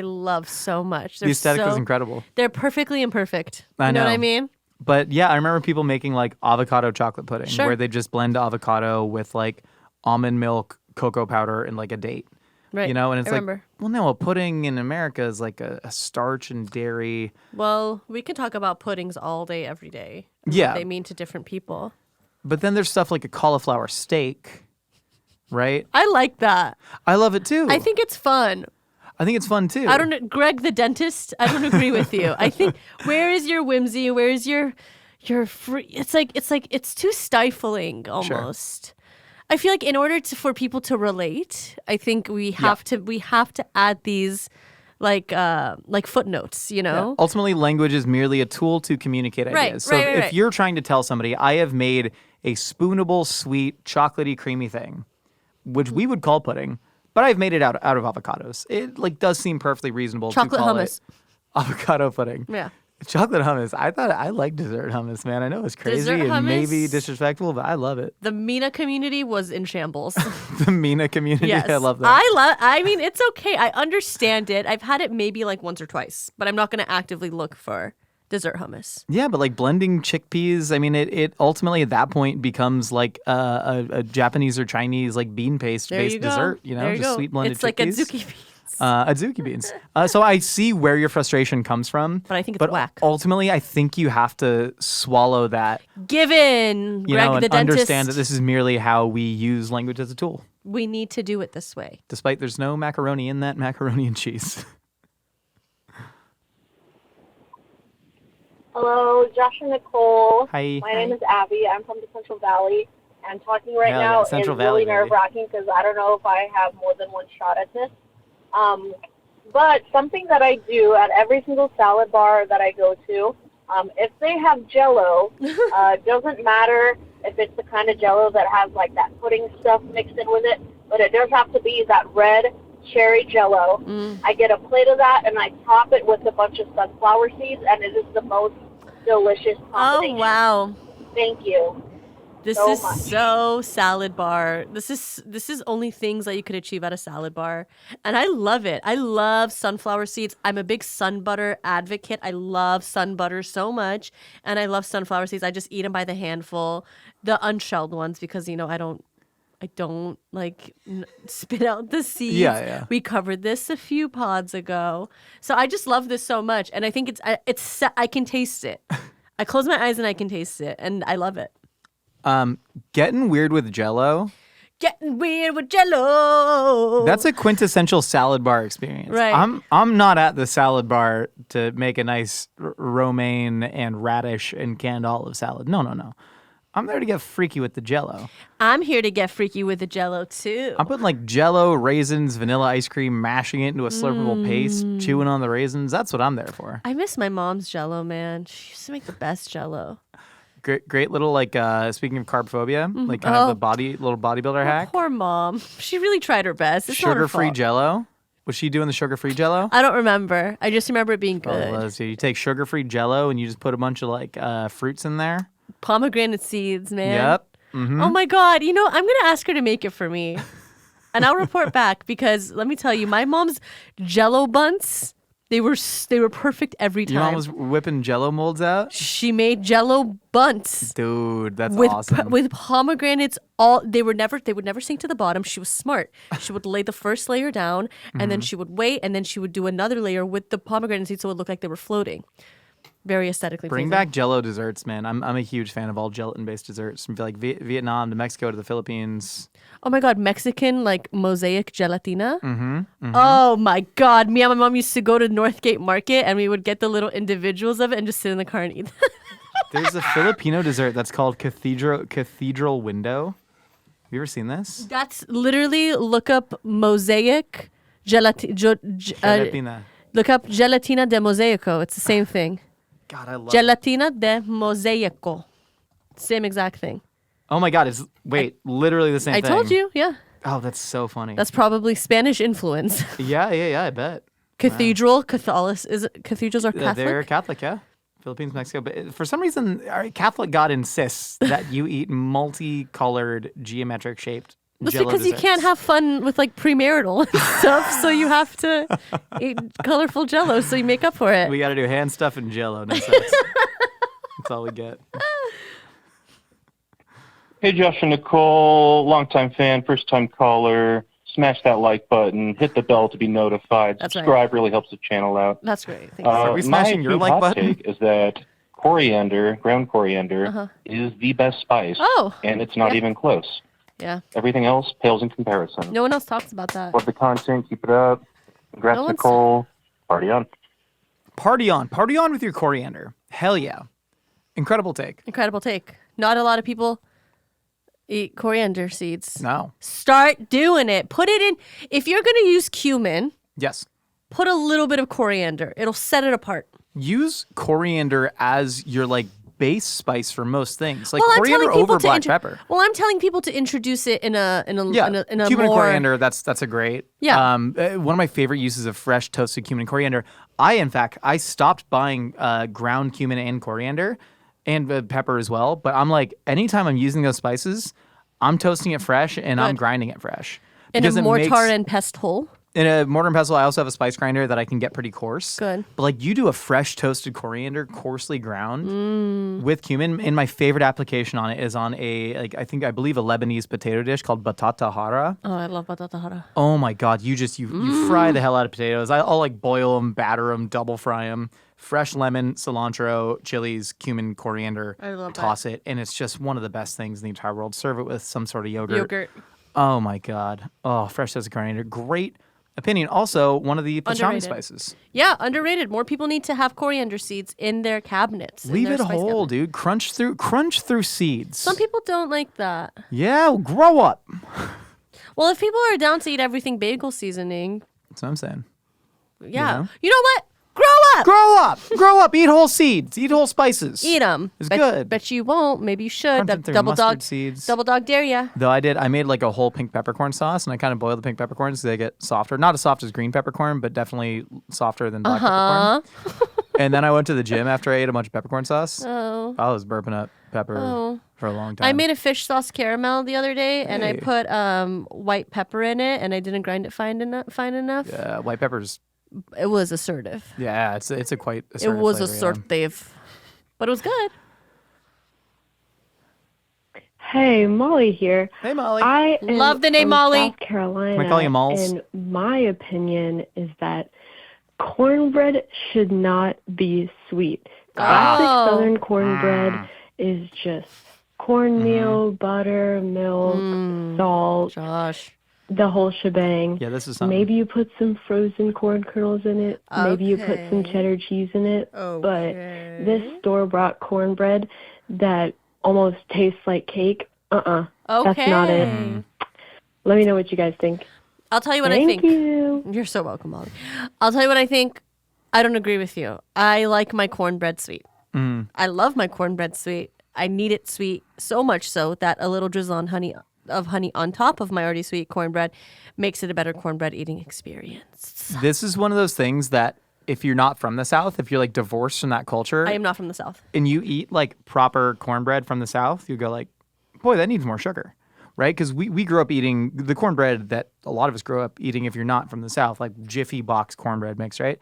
S1: love so much.
S2: The aesthetic was incredible.
S1: They're perfectly imperfect.
S2: I
S1: You know what I
S2: know.
S1: mean?
S2: But yeah, I remember people making like avocado chocolate pudding
S1: Sure.
S2: where they just blend avocado with like almond milk, cocoa powder, and like a date.
S1: Right.
S2: You know, and it's
S1: I
S2: like,
S1: remember.
S2: well, no, a pudding in America is like a starch and dairy.
S1: Well, we can talk about puddings all day, every day. and
S2: Yeah.
S1: What they mean to different people.
S2: But then there's stuff like a cauliflower steak, right?
S1: I like that.
S2: I love it too.
S1: I think it's fun.
S2: I think it's fun too.
S1: I don't know, Greg the dentist. I don't agree with you. I think where is your whimsy? Where is your free? It's like it's too stifling almost. I feel like in order for people to relate, I think we have to add these like footnotes. You know.
S2: Ultimately, language is merely a tool to communicate
S1: Right,
S2: ideas. So
S1: right,
S2: if
S1: right.
S2: you're trying to tell somebody, I have made a spoonable, sweet, chocolatey, creamy thing, which we would call pudding, but I've made it out of avocados. It like does seem perfectly reasonable
S1: Chocolate
S2: to call
S1: hummus.
S2: it avocado pudding.
S1: Yeah.
S2: Chocolate hummus. I like dessert hummus, man. I know it's crazy
S1: Dessert
S2: and maybe
S1: hummus?
S2: disrespectful, but I love it.
S1: The MENA community was in shambles.
S2: The MENA community,
S1: Yes.
S2: I love that.
S1: I mean, it's okay. I understand it. I've had it maybe like once or twice, but I'm not going to actively look for dessert hummus.
S2: Yeah, but like blending chickpeas, I mean, it ultimately at that point becomes like a Japanese or Chinese like bean paste
S1: There
S2: based
S1: you go.
S2: dessert, you know,
S1: There you
S2: just
S1: go.
S2: sweet blended
S1: It's
S2: chickpeas.
S1: like adzuki beans.
S2: Adzuki beans. So I see where your frustration comes from.
S1: But I think it's whack.
S2: Ultimately, I think you have to swallow that,
S1: Given
S2: you
S1: Greg
S2: know,
S1: the
S2: and
S1: dentist,
S2: understand that this is merely how we use language as a tool.
S1: we need to do it this way.
S2: Despite there's no macaroni in that macaroni and cheese.
S5: Hello, Josh and Nicole.
S2: Hi.
S5: My name is Abby. I'm from the Central Valley. And talking right
S2: Hell yeah,
S5: now
S2: Central
S5: is
S2: Valley,
S5: really
S2: baby.
S5: nerve-wracking because I don't know if I have more than one shot at this. But something that I do at every single salad bar that I go to, if they have Jello, doesn't matter if it's the kind of Jello that has like that pudding stuff mixed in with it, but it does have to be that red cherry Jello. I get a plate of that and I top it with a bunch of sunflower seeds, and it is the most delicious
S1: Oh,
S5: combination.
S1: wow.
S5: Thank you.
S1: This
S5: So
S1: is
S5: much.
S1: so salad bar. This is only things that you could achieve at a salad bar. And I love it. I love sunflower seeds. I'm a big sun butter advocate. I love sun butter so much. And I love sunflower seeds. I just eat them by the handful. The unshelled ones because, you know, I don't like spit out the seeds.
S2: Yeah.
S1: We covered this a few pods ago. So I just love this so much. And I think I can taste it. I close my eyes and I can taste it. And I love it.
S2: Getting weird with Jello.
S1: Getting weird with Jello.
S2: That's a quintessential salad bar experience.
S1: Right.
S2: I'm not at the salad bar to make a nice romaine and radish and canned olive salad. No. I'm there to get freaky with the Jello.
S1: I'm here to get freaky with the Jello too.
S2: I'm putting like Jello, raisins, vanilla ice cream, mashing it into a slurpable paste, chewing on the raisins. That's what I'm there for.
S1: I miss my mom's Jello, man. She used to make the best Jello.
S2: Great little like speaking of carb phobia, like kind of the little bodybuilder hack.
S1: Poor mom. She really tried her best. It's not her
S2: Sugar-free
S1: fault.
S2: Jello. Was she doing the sugar-free Jello?
S1: I don't remember. I just remember it being good.
S2: Let's see. You take sugar-free Jello and you just put a bunch of like fruits in there.
S1: Pomegranate seeds, man.
S2: Yep. Mm-hmm.
S1: Oh my God. You know, I'm going to ask her to make it for me. And I'll report back because let me tell you, my mom's Jello buns, they were perfect every time.
S2: Your mom was whipping Jello molds out?
S1: She made Jello buns.
S2: Dude, that's
S1: with
S2: awesome.
S1: with pomegranates, they would never sink to the bottom. She was smart. She would lay the first layer down, and then she would wait, and then she would do another layer with the pomegranate seeds, so it would look like they were floating. Very aesthetically
S2: Bring
S1: pleasing.
S2: back Jello desserts, man. I'm a huge fan of all gelatin-based desserts, from like Vietnam to Mexico to the Philippines.
S1: Oh my God, Mexican like mosaic gelatina. Oh my God, me and my mom used to go to Northgate Market, and we would get the little individuals of it and just sit in the car and eat.
S2: There's a Filipino dessert that's called cathedral window. Have you ever seen this?
S1: That's literally look up mosaic
S2: Gelatina.
S1: look up gelatina de mosaico. It's the same thing.
S2: God, I love it.
S1: Gelatina de mosaico. Same exact thing.
S2: Oh my God, it's literally the same
S1: I
S2: thing.
S1: told you, yeah.
S2: Oh, that's so funny.
S1: That's probably Spanish influence.
S2: Yeah, I bet.
S1: Cathedral, Catholic, cathedrals are
S2: Yeah,
S1: Catholic?
S2: they're Catholic, yeah. Philippines, Mexico. But for some reason, our Catholic God insists that you eat multicolored, geometric shaped
S1: It's
S2: Jello
S1: because you
S2: desserts.
S1: can't have fun with like premarital and stuff, so you have to eat colorful Jello, so you make up for it.
S2: We got to do hand stuff and Jello, no sex. That's all we get.
S6: Hey, Josh and Nicole, longtime fan, first-time caller. Smash that like button, hit the bell to be notified.
S1: That's right.
S6: Subscribe really helps the channel out.
S1: That's great. Thank you.
S2: Are we smashing
S6: my
S2: your
S6: food
S2: like
S6: hot
S2: button?
S6: take is that ground coriander, is the best spice.
S1: Oh,
S6: And it's not
S1: yeah.
S6: even close.
S1: Yeah.
S6: Everything else pales in comparison.
S1: No one else talks about that.
S6: Love the content. Keep it up. Congrats,
S1: No one's-
S6: Nicole. Party on.
S2: Party on. Party on with your coriander. Hell yeah. Incredible take.
S1: Incredible take. Not a lot of people eat coriander seeds.
S2: No.
S1: Start doing it. Put it in. If you're going to use cumin,
S2: Yes.
S1: put a little bit of coriander. It'll set it apart.
S2: Use coriander as your like base spice for most things. Like
S1: Well, I'm
S2: coriander
S1: telling people
S2: over
S1: to
S2: black pepper.
S1: Well, I'm telling people to introduce it in a
S2: Yeah,
S1: in a
S2: cumin and
S1: more
S2: coriander. That's a great.
S1: Yeah.
S2: One of my favorite uses of fresh toasted cumin and coriander. I stopped buying ground cumin and coriander, and pepper as well. But I'm like, anytime I'm using those spices, I'm toasting it fresh and I'm
S1: Good.
S2: grinding it fresh.
S1: in a
S2: Because it
S1: mortar
S2: makes-
S1: and pestle.
S2: In a mortar and pestle, I also have a spice grinder that I can get pretty coarse.
S1: Good.
S2: But like you do a fresh toasted coriander, coarsely ground with cumin. And my favorite application on it is on I believe a Lebanese potato dish called batata hara.
S1: Oh, I love batata hara.
S2: Oh my God, you fry the hell out of potatoes. I'll like boil them, batter them, double fry them. Fresh lemon, cilantro, chilies, cumin, coriander.
S1: I love
S2: toss it, and it's just one of the best things in the entire world. Serve it with some sort of
S1: Yogurt.
S2: Oh my God. Oh, fresh toasted coriander. Great opinion. Also, one of the pastrami
S1: Underrated.
S2: spices.
S1: Yeah, underrated. More people need to have coriander seeds in their cabinets. in
S2: Leave
S1: their
S2: it
S1: spice
S2: whole,
S1: cabinet.
S2: dude. Crunch through seeds.
S1: Some people don't like that.
S2: Yeah, grow up.
S1: Well, if people are down to eat everything bagel seasoning,
S2: That's what I'm saying.
S1: yeah.
S2: know?
S1: You know what? Grow up.
S2: Grow up. Grow up. Eat whole seeds. Eat whole spices.
S1: Eat them.
S2: It's good.
S1: Bet you won't. Maybe you should.
S2: Crunch 'em through
S1: Double
S2: mustard
S1: dog
S2: seeds.
S1: Double dog dare ya.
S2: Though I made like a whole pink peppercorn sauce, and I kind of boiled the pink peppercorns so they get softer. Not as soft as green peppercorn, but definitely softer than black peppercorn. And then I went to the gym after I ate a bunch of peppercorn sauce.
S1: Oh.
S2: I was burping up pepper for a long time.
S1: I made a fish sauce caramel the other day, and I
S2: Hey.
S1: put white pepper in it, and I didn't grind it fine enough.
S2: white peppers.
S1: It was assertive.
S2: Yeah, it's a quite.
S1: It
S2: assertive
S1: was
S2: flavor, yeah.
S1: assertive, but it was good.
S7: Hey, Molly here.
S2: Hey, Molly.
S7: I am
S1: Love the name
S7: from
S1: Molly.
S7: South Carolina.
S2: Can I call you Malls?
S7: And my opinion is that cornbread should not be sweet. Classic
S1: Oh.
S7: Southern cornbread is just cornmeal, butter, milk, salt,
S1: Josh.
S7: the whole shebang.
S2: Yeah, this is something.
S7: Maybe you put some frozen corn kernels in it. Maybe you put some
S1: Okay.
S7: cheddar cheese in it.
S1: Okay.
S7: But this store-bought cornbread that almost tastes like cake,
S1: Okay.
S7: that's not it. Let me know what you guys think.
S1: I'll tell you what I
S7: Thank
S1: think.
S7: you.
S1: You're so welcome, Molly. I'll tell you what I think. I don't agree with you. I like my cornbread sweet. I love my cornbread sweet. I need it sweet so much so that a little drizzle on honey on top of my already sweet cornbread makes it a better cornbread eating experience.
S2: This is one of those things that if you're not from the South, if you're like divorced from that culture,
S1: I am not from the South.
S2: and you eat like proper cornbread from the South, you go like, boy, that needs more sugar, right? Because we grew up eating the cornbread that a lot of us grow up eating if you're not from the South, like Jiffy box cornbread mix, right?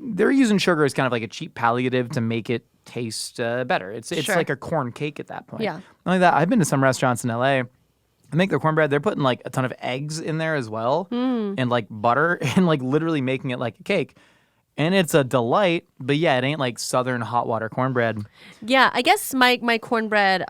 S2: They're using sugar as kind of like a cheap palliative to make it taste better. It's
S1: Sure.
S2: like a corn cake at that point.
S1: Yeah.
S2: Not only that, I've been to some restaurants in LA. They make their cornbread. They're putting like a ton of eggs in there as well, and like butter, and like literally making it like a cake. And it's a delight, but yeah, it ain't like Southern hot water cornbread.
S1: Yeah, I guess my cornbread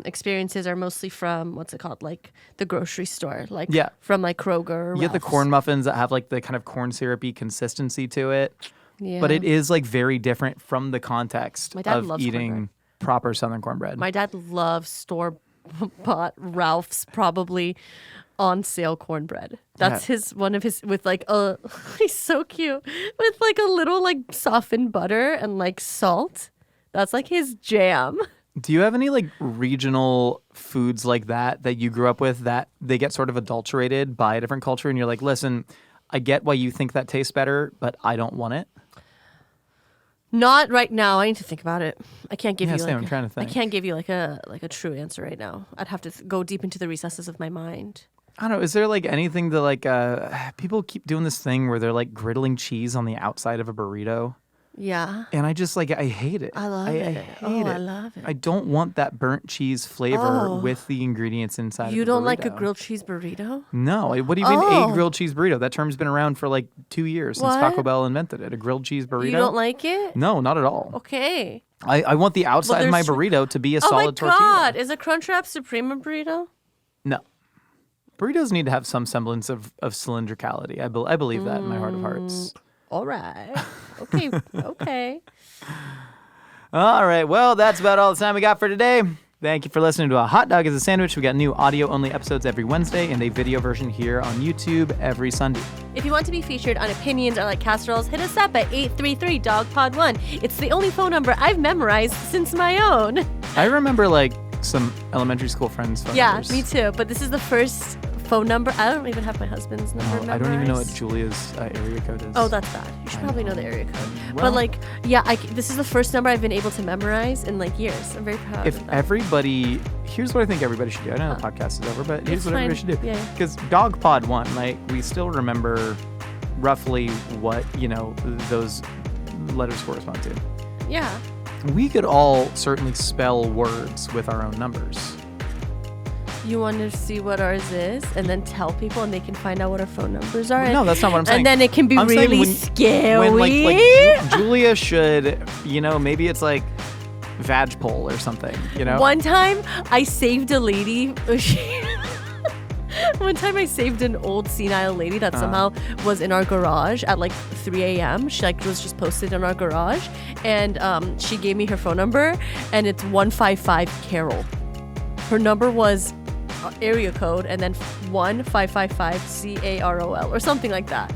S1: experiences are mostly from what's it called, like the grocery store, like
S2: Yeah.
S1: from like Kroger. Or
S2: You get the
S1: Ralph's.
S2: corn muffins that have like the kind of corn syrupy consistency to it,
S1: Yeah.
S2: but it is like very different from the context
S1: My dad
S2: of
S1: loves
S2: eating
S1: cornbread.
S2: proper Southern cornbread.
S1: My dad loves store bought Ralph's probably on sale cornbread. That's one of his with like a he's so cute with like a little like softened butter and like salt. That's like his jam.
S2: Do you have any like regional foods like that you grew up with that they get sort of adulterated by a different culture and you're like, listen, I get why you think that tastes better, but I don't want it?
S1: Not right now. I need to think about it. I can't give you.
S2: same. I'm trying to think.
S1: I can't give you like a true answer right now. I'd have to go deep into the recesses of my mind.
S2: I don't know. Is there like anything that like people keep doing this thing where they're like griddling cheese on the outside of a burrito?
S1: Yeah.
S2: And I just like I hate it.
S1: I love it.
S2: I hate it.
S1: I love it.
S2: I don't want that burnt cheese flavor with the ingredients inside.
S1: You
S2: of a
S1: don't like a
S2: burrito.
S1: grilled cheese burrito?
S2: No. What do you mean a grilled cheese burrito? That term's been around for like 2 years since
S1: What?
S2: Taco Bell invented it. A grilled cheese burrito.
S1: You don't like it?
S2: No, not at all.
S1: Okay.
S2: I want the outside of my
S1: there's-
S2: burrito to be a
S1: Oh my
S2: solid tortilla.
S1: God! Is a Crunchwrap Supreme a burrito?
S2: No. Burritos need to have some semblance of cylindricality. I believe that in my heart of hearts.
S1: All right. Okay. Okay.
S2: All right. Well, that's about all the time we got for today. Thank you for listening to A Hot Dog is a Sandwich. We got new audio-only episodes every Wednesday and a video version here on YouTube every Sunday.
S1: If you want to be featured on Opinions or Like Casseroles, hit us up at 833-DOG-POD1. It's the only phone number I've memorized since my own.
S2: I remember like some elementary school friends' phone numbers.
S1: Me too. But this is the first phone number. I don't even have my husband's number memorized.
S2: I don't even know what Julia's area code is.
S1: Oh, that's bad. You should probably know the area code.
S2: Well-
S1: But like, yeah, this is the first number I've been able to memorize in like years. I'm very proud
S2: If
S1: of that.
S2: everybody, here's what I think everybody should do. I know the podcast is over, but here's
S1: It's
S2: what everybody
S1: fine.
S2: should do.
S1: Yeah.
S2: Because Dog Pod 1, like, we still remember roughly what, those letters correspond to.
S1: Yeah.
S2: We could all certainly spell words with our own numbers.
S1: You want to see what ours is and then tell people and they can find out what our phone numbers are?
S2: No, that's not what I'm saying.
S1: And then it can be
S2: I'm saying
S1: really scary.
S2: When Julia should, maybe it's like Vagpole or something,
S1: One time I saved a lady. One time I saved an old senile lady that somehow was in our garage at like 3 a.m. She was just posted in our garage, and she gave me her phone number, and it's 155 Carol. Her number was area code and then 1555 CAROL or something like that.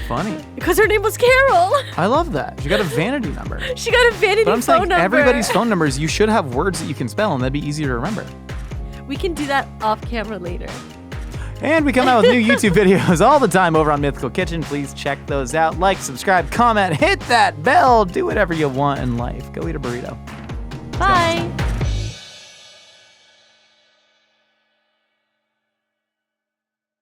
S2: Funny.
S1: Because her name was Carol.
S2: I love that. She got a vanity number.
S1: She got a vanity
S2: But I'm
S1: phone
S2: saying
S1: number.
S2: everybody's phone numbers, you should have words that you can spell, and that'd be easier to remember.
S1: We can do that off camera later.
S2: And we come out with new YouTube videos all the time over on Mythical Kitchen. Please check those out. Like, subscribe, comment, hit that bell. Do whatever you want in life. Go eat a burrito.
S1: Bye.